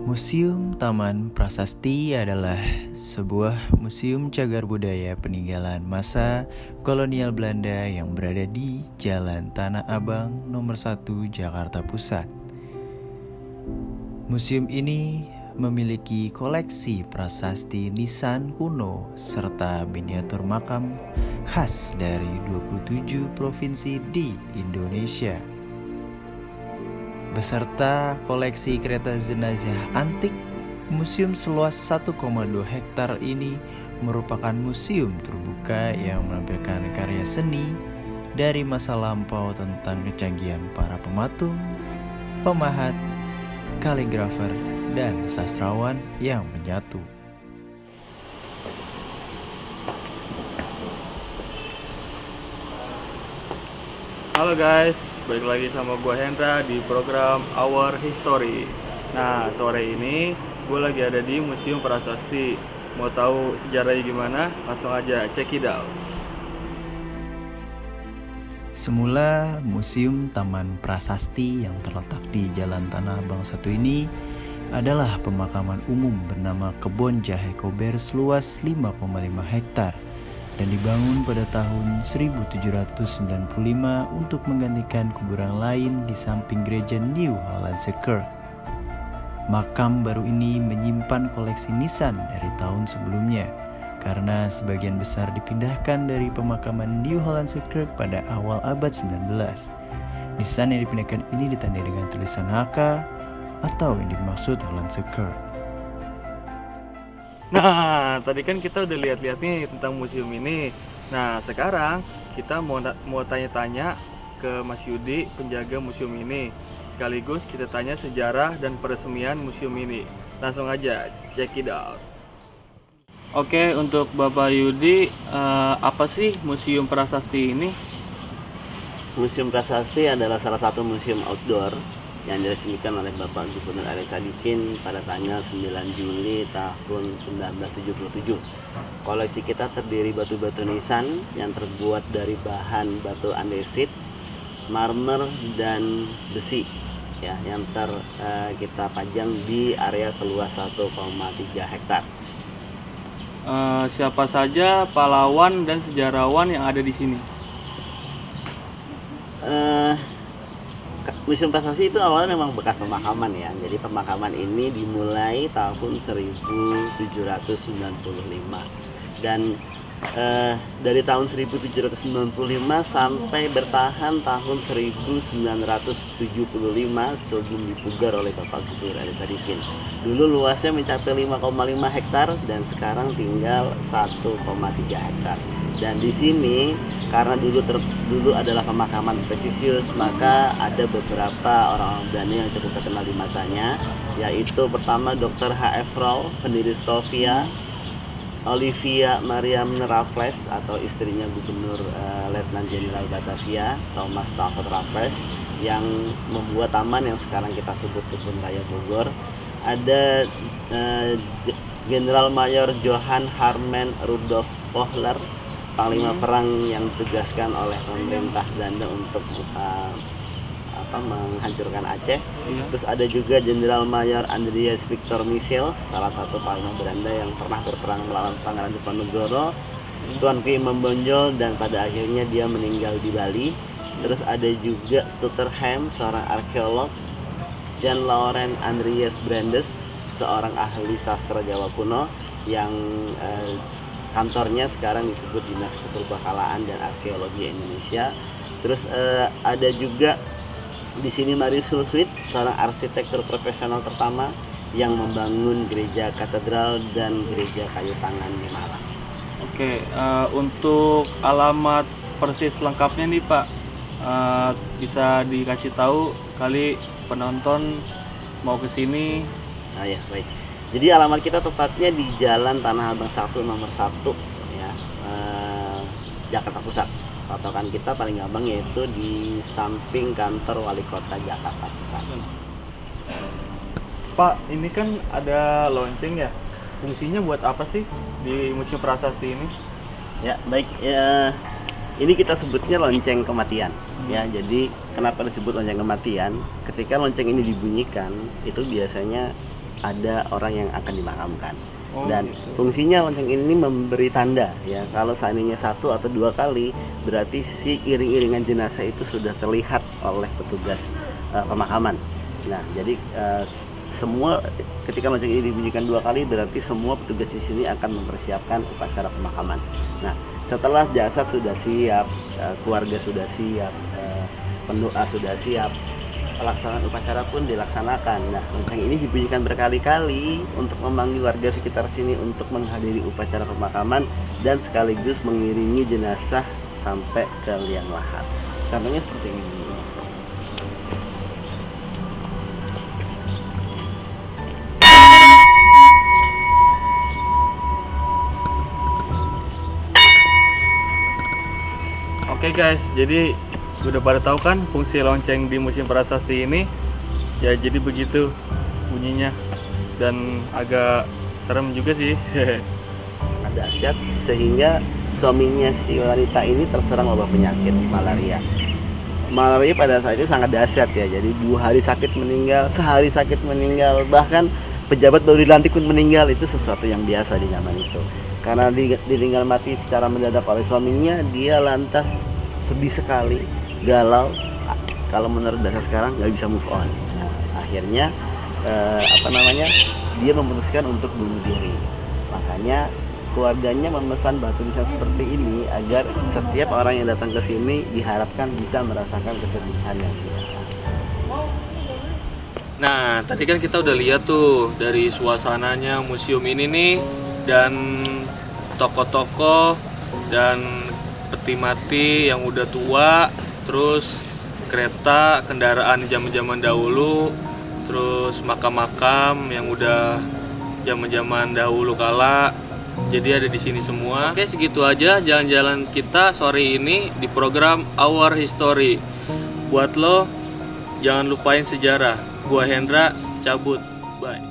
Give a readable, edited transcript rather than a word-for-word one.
Museum Taman Prasasti adalah sebuah museum cagar budaya peninggalan masa kolonial Belanda yang berada di Jalan Tanah Abang nomor 1 Jakarta Pusat. Museum ini memiliki koleksi prasasti nisan kuno serta miniatur makam khas dari 27 provinsi di Indonesia. Beserta koleksi kereta jenazah antik, museum seluas 1,2 hektar ini merupakan museum terbuka yang menampilkan karya seni dari masa lampau tentang kecanggihan para pematung, pemahat, kaligrafer, dan sastrawan yang menyatu. Halo guys, balik lagi sama gue Hendra di program Our History. Nah, sore ini gue lagi ada di Museum Prasasti. Mau tahu sejarahnya gimana? Langsung aja check it out. Semula, Museum Taman Prasasti yang terletak di Jalan Tanah Abang 1 ini adalah pemakaman umum bernama Kebon Jahe Kober seluas 5,5 hektar dan dibangun pada tahun 1795 untuk menggantikan kuburan lain di samping gereja New Hollandse Kerk. Makam baru ini menyimpan koleksi nisan dari tahun sebelumnya, karena sebagian besar dipindahkan dari pemakaman New Hollandse Kerk pada awal abad 19. Nisan yang dipindahkan ini ditandai dengan tulisan HK atau yang dimaksud Hollandse Kerk. Nah, tadi kan kita udah lihat-lihat nih tentang museum ini. Nah, sekarang kita mau tanya-tanya ke Mas Yudi, penjaga museum ini. Sekaligus kita tanya sejarah dan peresmian museum ini. Langsung aja, check it out. Oke, untuk Bapak Yudi, apa sih Museum Prasasti ini? Museum Prasasti adalah salah satu museum outdoor yang diresmikan oleh Bapak Gubernur Ari Sadikin pada tanggal 9 Juli tahun 1977. Koleksi kita terdiri batu-batu nisan yang terbuat dari bahan batu andesit, marmer, dan besi, ya, yang kita pajang di area seluas 1,3 hektar. Siapa saja pahlawan dan sejarawan yang ada di sini? Museum Prasasti itu awalnya memang bekas pemakaman, ya. Jadi pemakaman ini dimulai tahun 1795 dan dari tahun 1795 sampai bertahan tahun 1975 sebelum dipugar oleh Bapak Gubernur Ari Sadikin. Dulu luasnya mencapai 5,5 hektar dan sekarang tinggal 1,3 hektar. Dan di sini karena dulu adalah pemakaman presisius, maka ada beberapa orang-orang Belanda yang cukup terkenal di masanya, yaitu pertama Dr. H.F. Roll, pendiri Stovia, Olivia Mariam Raffles atau istrinya Gubernur Letnan Jenderal Batavia, Thomas Stafford Raffles, yang membuat taman yang sekarang kita sebut Kebun Raya Bogor. Ada Jenderal Mayor Johann Harmen Rudolf Pohler, panglima perang yang ditugaskan oleh pemerintah Belanda untuk menghancurkan Aceh. Terus ada juga Jenderal Mayor Andreas Victor Michels, salah satu panglima Belanda yang pernah berperang melawan Pangeran Diponegoro, Tuanku Imam Bonjol, dan pada akhirnya dia meninggal di Bali. Terus ada juga Stutterheim, seorang arkeolog, Jan Laurent Andreas Brandes, seorang ahli sastra Jawa kuno yang kantornya sekarang disebut Dinas Kepurbakalaan dan Arkeologi Indonesia. Terus ada juga di sini Marius Hulswit, seorang arsitektur profesional pertama yang membangun gereja katedral dan gereja kayu tangan di Malang. Oke, untuk alamat persis lengkapnya nih Pak, bisa dikasih tahu kali penonton mau ke sini. Ya, baik. Jadi alamat kita tepatnya di Jalan Tanah Abang 1 nomor 1, ya, Jakarta Pusat. Patokan kita paling gampang yaitu di samping kantor Wali Kota Jakarta Pusat. Pak, ini kan ada lonceng ya. Fungsinya buat apa sih di Museum Prasasti ini? Ya, baik. Ya, ini kita sebutnya lonceng kematian. Ya, jadi kenapa disebut lonceng kematian? Ketika lonceng ini dibunyikan, itu biasanya ada orang yang akan dimakamkan. Oh, Dan gitu. fungsinya lonceng ini memberi tanda ya, kalau seandainya 1 atau 2 kali berarti si iring-iringan jenazah itu sudah terlihat oleh petugas pemakaman. Nah, jadi semua ketika lonceng ini dibunyikan 2 kali berarti semua petugas di sini akan mempersiapkan upacara pemakaman. Nah, setelah jasad sudah siap, keluarga sudah siap, pendoa sudah siap, pelaksanaan upacara pun dilaksanakan. Nah, lonceng ini dibunyikan berkali-kali untuk memanggil warga sekitar sini untuk menghadiri upacara pemakaman dan sekaligus mengiringi jenazah sampai ke liang lahat. Contohnya seperti ini. Oke guys, jadi udah pada tahu kan fungsi lonceng di Museum Prasasti ini? Ya jadi begitu bunyinya dan agak serem juga sih. Ada dahsyat sehingga suaminya si wanita ini terserang wabah penyakit malaria. Malaria pada saat itu sangat dahsyat ya. Jadi 2 hari sakit meninggal, sehari sakit meninggal, bahkan pejabat baru dilantik pun meninggal. Itu sesuatu yang biasa di zaman itu. Karena ditinggal mati secara mendadak oleh suaminya, dia lantas sedih sekali, galau. Kalau menurut bahasa sekarang nggak bisa move on. Nah, akhirnya dia memutuskan untuk bunuh diri. Makanya keluarganya memesan batu nisan seperti ini agar setiap orang yang datang ke sini diharapkan bisa merasakan kesedihan yang tidak. Nah, tadi kan kita udah lihat tuh dari suasananya museum ini nih, dan toko-toko dan peti mati yang udah tua, terus kereta, kendaraan zaman-zaman dahulu, terus makam-makam yang udah zaman-zaman dahulu kala. Jadi ada di sini semua. Oke, segitu aja jalan-jalan kita sore ini di program Our History. Buat lo, jangan lupain sejarah. Gua Hendra, cabut. Bye.